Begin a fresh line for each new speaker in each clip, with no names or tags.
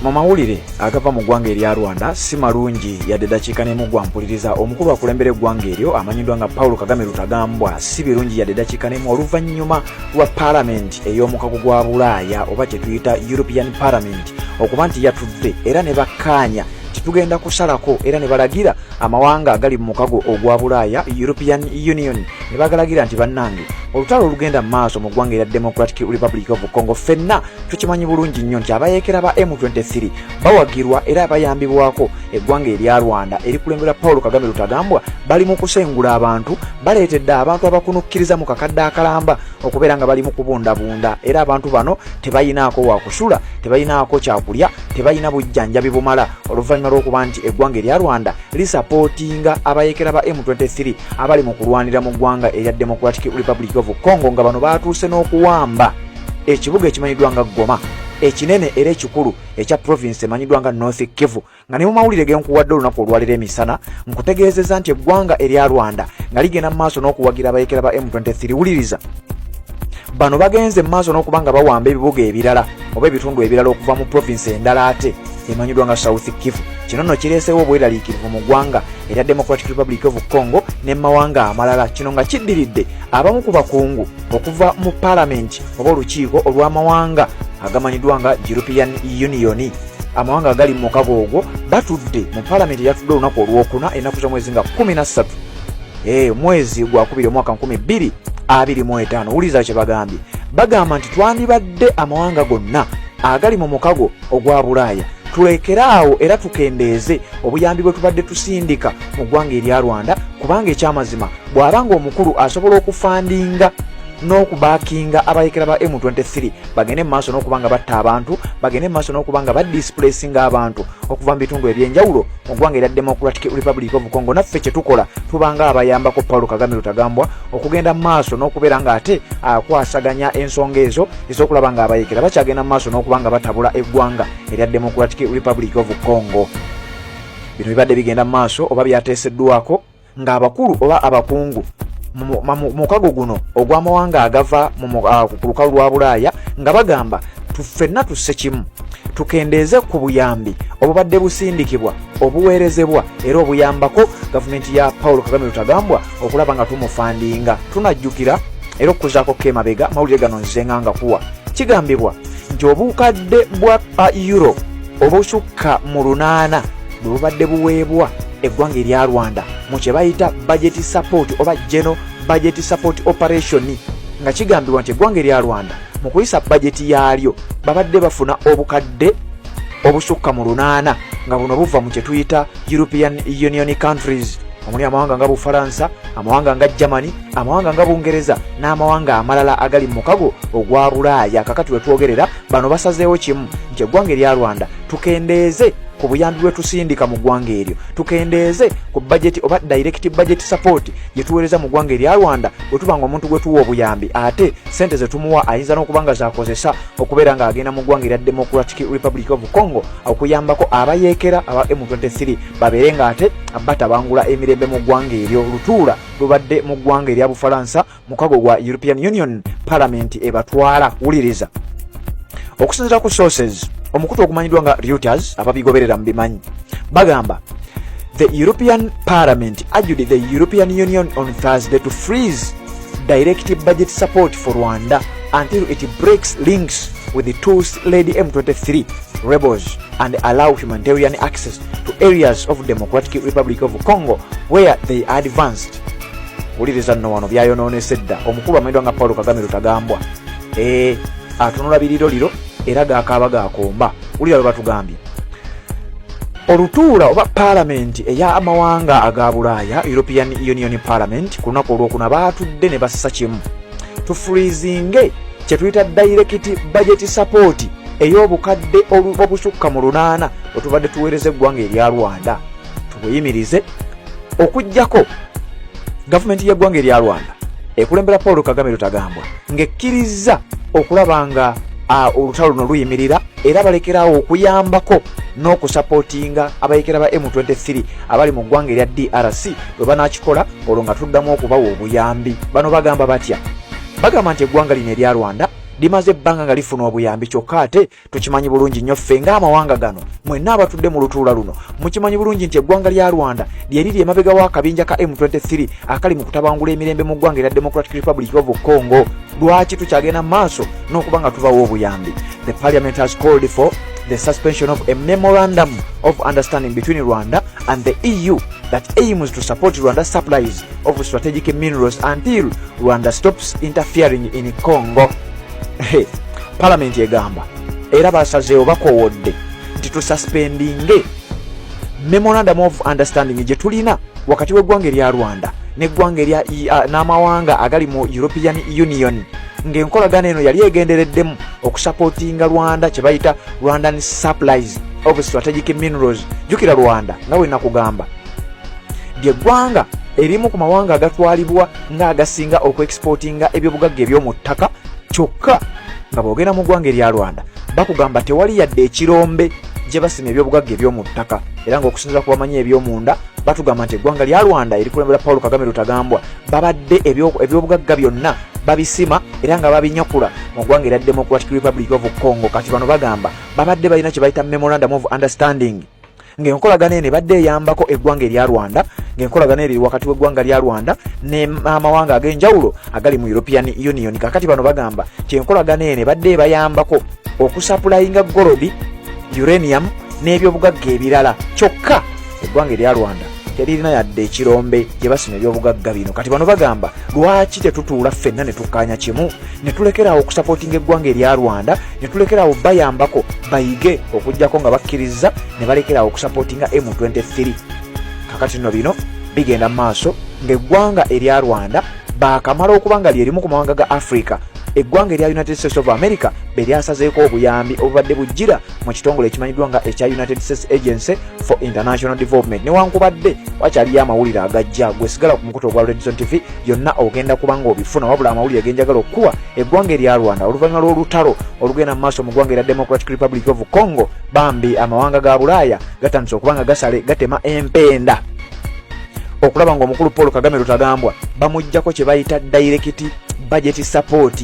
mu mawulire agava mu ggwanga erya Rwanda si malungi yadde dakiika n'emu gwampuliriza omukulu akulembera eggwanga eryo amanyiddwa nga Paul Kagame Rutagambwa si birungi yadde dakiika n'emu oluvannyuma lwa Parliament ey'omukago gwa Bulaaya oba kye tuyita European Parliament okuba nti yatudde era ne bakkaanya tugenda kusalako era ne balagira amawanga agali mu mukago ogwa Bulaaya European Union ne bagalagira nti bannange olutalo olugenda mu maaso mu ggwanga erya Democratic Republic of Congo fenna tukimanyi bulungi nnyo nti abayeekera ba M23 bawagirwa era bayambibwako eggwanga erya Rwanda erikulembera Paul Kagame Rutagambwa bali mu kusengula abantu baleetedde abantu abakunukkiriza mu kakadde akalamba okubeera nga bali mu kubundabunda era abantu bano tebayinaako wakusula tebayinaako kyakulya tebayina bujjanjabi bumala oluvannyuma lw'okuba nti eggwanga erya Rwanda lisapootinga abayeekera ba M23 abali mu kulwanira mu ggwanga erya Democratic Republic of Congo nga bano batuuse n'okuwamba ekibuga ekimanyiddwa nga Goma ekinene era ekikulu ekya province emanyiddwa nga North Kivu nga ne mu mawulire genkuwadde olunaku olwaliro emisana nkutegeezezza nti eggwanga erya Rwanda nga ligenda mu maaso n'okuwagira abayeekera ba M23 wuliriza bano bagenze mu maaso n'okuba nga bawamba ebibuga ebirala oba ebitundu ebirala okuva mu province endala ate emanyiddwa nga South Kivu kino nno kireesewo obweraliikirivu mu ggwanga erya Democratic Republic of Congo ne mawanga amalala kino nga kiddiridde abamu ku bakungu okuva mu Parliament oba olukiiko olw'amawanga agamanyiddwa nga European Union amawanga agali mu mukago ogwo batudde mu Parliament eyatudde olunaku olwokuna ennaku z'omwezi nga 13 mwezi gwa 2 omwaka 2025 wuliza kye bagambye bagamba nti twandibadde amawanga gonna agali mu mukago ogwa Bulaaya tulekeraawo era tukendeeze obuyambi bwe tubadde tusindika mu ggwanga erya Rwanda kubanga ekyamazima bw'abanga omukulu asobola okufandinga n'okubaakinga abayeekera ba M23 bagende mu maaso n'okuba nga batta abantu bagende mu maaso n'okuba nga badisplacinga abantu okuva mu bitundu ebyenjawulo mu ggwanga erya Democratic Republic of Congo naffe kye tukola tubanga abayambako Paul Kagame Rutagambwa okugenda mu maaso n'okubeera nga ate akwasaganya ensonga ezo ez'okulaba nga abayeekera bakyagenda mu maaso n'okuba nga batabula eggwanga erya Democratic Republic of Congo bino bibadde bigenda mu maaso oba byateeseddwako ng'abakulu oba abakungu mukago guno ogw'amawanga agava ku lukalu lwa Bulaaya nga bagamba ffenna tusse kimu tukendeeze ku buyambi obubadde busindikibwa obuweerezebwa era obuyambako gavumenti ya Paul Kagame Rutagambwa okulaba nga tumufandinga tunajjukira era okuzaako kemabega mawulire gano nzenga nga kuwa kigambibwa nti obukadde bwa euro obusukka mu 8 bwe bubadde buweebwa eggwanga erya Rwanda mu kye bayita budget support oba general budget support operation nga kigambibwa nti eggwanga erya Rwanda mu kuyisa budget yaalyo babadde bafuna obukadde obusukka mu 8 nga buno buva mu kye tuyita European Union countries omuli amawanga nga Bufaransa amawanga nga Germany amawanga nga Bungereza n'amawanga amalala agali mu mukago ogwa Bulaaya kakati we twogerera bano basazeewo kimu nti eggwanga erya Rwanda tukendeeze ku buyambi bwe tusindika mu ggwanga eryo tukendeeze ku budget oba direct budget support gye tuweereza mu ggwanga erya Rwanda bwe tuba nga omuntu gwe tuwa obuyambi ate sente ze tumuwa ayinza n'okuba nga zakozesa okubeera nga agenda mu ggwanga erya Democratic Republic of Congo okuyambako abayeekera aba M23 babeere nga ate batabangula emirembe mu ggwanga eryo lutuula lubadde mu ggwanga erya Bufalansa mukago gwa European Union Parliament ebatwala wuliriza okusinziira ku sources omukutu okumanyiddwa nga Reuters ababigoberera mu bimanyi bagamba the European Parliament urged the European Union on Thursday to freeze direct budget support for Rwanda until it breaks links with the two-led M23 rebels and allow humanitarian access to areas of Democratic Republic of Congo where they advanced. Wuliriza nno wano byayonoonesedde dda omukulu amanyiddwa nga Paul Kagame Rutagambwa atunula biriro liro era gaakaaba gaakomba wulira lwe batugambye olutuula oba Parliament ey'amawanga aga Bulaaya European Union Parliament ku lunaku olwokuna baatudde ne bassa kimu tufreezinge kye tuyita direct budget support ey'obukadde obusukka mu 8 otubadde tuweereza eggwanga erya Rwanda tubuyimirize okuggyako gavumenti y'eggwanga erya Rwanda ekulembera Paul Kagame Rutagambwa ng'ekkiriza okulaba nga olutalo luno luyimirira era balekerawo okuyambako n'okusapootinga abayeekera ba M23 abali mu ggwanga erya DRC bwe banakikola olwo nga tuddamu okubawa obuyambi bano bagamba batya bagamba nti eggwanga lino erya Rwanda limaze ebbanga nga lifuna obuyambi kyokka ate tukimanyi bulungi nnyo ffe ng'amawanga gano mwenna abatudde mu lutuula luno mukimanyi bulungi nti eggwanga lya Rwanda lye liri emabega w'akabinja ka M23 akali mu kutabangula emirembe mu ggwanga erya Democratic Republic of Congo. Lwaki tukyagenda mu maaso n'okuba nga tubawo obuyambi? The parliament has called for the suspension of a memorandum of understanding between Rwanda and the EU that aims to support Rwanda's supplies of strategic minerals until Rwanda stops interfering in Congo. Parliament egamba era basazeewo bakowodde nti tususpendinge memorandum of understanding gye tulina wakati w'eggwanga erya Rwanda n'eggwanga erya n'amawanga agali mu European Union ng'enkolagana eno yali egendereddemu okusupportinga Rwanda kye bayita Rwandan supplies of strategic minerals. Jukira Rwanda nga bwe nakugamba ly'eggwanga erimu ku mawanga agatwalibwa ng'agasinga okuexportinga ebyobugagga eby'omu ttaka kyokka nga bw'ogenda mu ggwanga erya Rwanda bakugamba tewali yadde ekirombe gye basima ebyobugagga eby'omu ttaka era ng'okusinziira ku bamanyi eby'omunda batugamba nti eggwanga lya Rwanda erikulembera Paul Kagame Rutagambwa babadde ebyobugagga byonna babisima era nga babinyakula mu ggwanga erya Democratic Republic of Congo. Kati bano bagamba babadde balina kye bayita memorandum of understanding ng'enkolagana eno ebadde eyambako eggwanga erya Rwanda ng'enkolagana eri wakati w'eggwanga lya Rwanda n'amawanga ag'enjawulo agali mu European Union. Kakati bano bagamba kyenkolagana eno ebadde ebayambako okusapulayinga golodi, uranium n'ebyobugagga ebirala kyokka eggwanga erya Rwanda teririna yadde ekirombe gye basima ebyobugagga bino. Kati bano bagamba lwaki tetutuula ffenna ne tukkaanya kimu ne tulekeraawo okusapootinga eggwanga erya Rwanda ne tulekeraawo bayambako bayige okuggyako nga bakkiriza ne balekeraawo okusapootinga M23. Kakati nno bino bigenda mu maaso ng'eggwanga erya Rwanda baakamala okuba nga lyerimu ku mawanga ga Africa eggwanga erya United States of America be lyasazeeko obuyambi obubadde bujjira mu kitongole ekimanyiddwa nga ekya United States Agency for International Development. Newankubadde wakyaliyo amawulire agajja gwe sigala ku mukutu ogwa Redison TV yonna ogenda kubanga obifuna wabula amawulire genjagala okuwa eggwanga erya Rwanda oluvannyuma lw'olutalo olugenda mu maaso mu ggwanga erya Democratic Republic of Congo bambi amawanga ga Bulaaya gatandise okuba nga gasale gatema empenda okulaba ng'omukulu Paul Kagame Rutagambwa bamuggyako kye bayita direct budget support,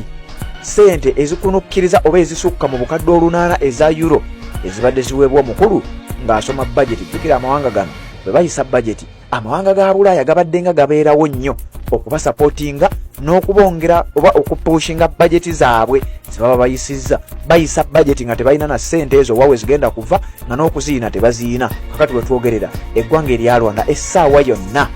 sente ezikunukkiriza oba ezisukka mu bukadde 800 eza euro ezibadde ziweebwa omukulu ng'asoma budget. Jjukira amawanga gano bwe bayisa budget amawanga ga Bulaaya gabadde nga gabeerawo nnyo okubasapootinga n'okubongera oba okupushinga budget zaabwe zebaba bayisizza. Bayisa budget nga tebalina na ssente ezo wawe zigenda kuva nga n'okuziina tebaziina. Kakati we twogerera eggwanga erya Rwanda essaawa yonna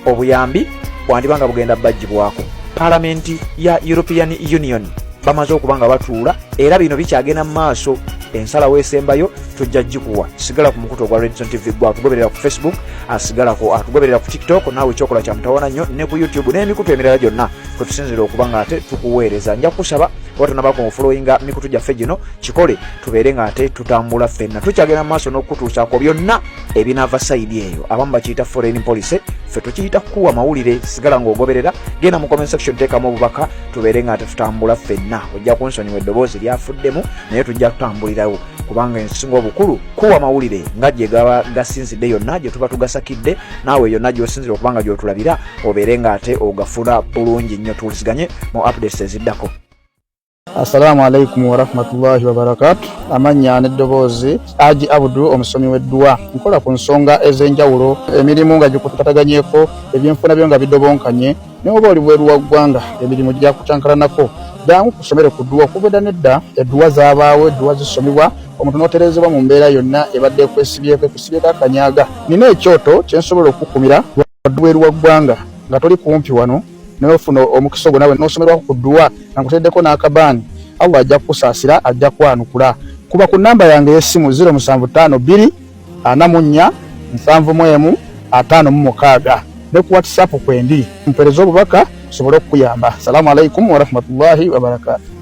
obuyambi bwandibanga bugenda bajjibwako. Parliament ya European Union bamaze okuba nga batuula era bino bikyagenda mu maaso. Ensalawo esembayo tujja gikuwa. Sigala ku mukutu ogwa Redison TV gwa tugoberera ku Facebook, asigalako atugoberera ku TikTok, naawe kyokola kya mutawana nnyo ne ku YouTube n'emikutu emirala gyonna kwe tusinzira okuba nga ate tukuweereza. Nja kusaba watonabako mufollowinga mikutu gyaffe gino kikole tubeere nga ate tutambula ffenna. Tukyagenda mu maaso n'okutuusaako byonna ebinaava sayidi eyo. Abamu bakiyita foreign policy, ffe tukiyita kuwa mawulire. Sigala ng'ogoberera, genda mu comment section teekamu obubaka tubeere nga ate tutambula ffenna. Ojja kunsonyiwa eddoboozi lyafuddemu naye tujja kutambulirawo kubanga ensinga obukulu kuwa mawulire nga gye gaba gasinzidde yonna gye tuba tugasakidde naawe yonna gy'osinzira okubanga gy'otulabira obeere nga ate ogafuna bulungi nnyo. Tuwuliziganye mu updates eziddako.
Assalamu alaikum wa rahmatullahi wa barakatuh. Amanya n'eddoboozi Haji Abdu omusomi w'eddua. Nkola ku nsonga ez'enjawulo emirimu nga gikutataganyeko ebyenfuna byo nga bidobonkanye ne oba oli bweru wa ggwanga emirimu gya kutankalanako jangu kusomere ku ddua okubeda nedda eddua zaabaawo eddua zisomibwa omuntu n'oterezebwa mu mbeera yonna ebadde ekwesibyeko akanyaga. Nina ekyoto kye nsobola okukumira bweru wa ggwanga nga toli kumpi wano n'ofuna omukisa ogwo nawe n'osomerwako ku ddua nga nkuteddeko n'akabaani. Allah ajja kukusaasira, ajja kwanukula. Kuba ku namba yange y'essimu 0752 44 71 56 ne ku WhatsApp kwendi mpereza obubaka sobole okuyamba. Assalamu alaikum wa rahmatullahi wa barakatuh.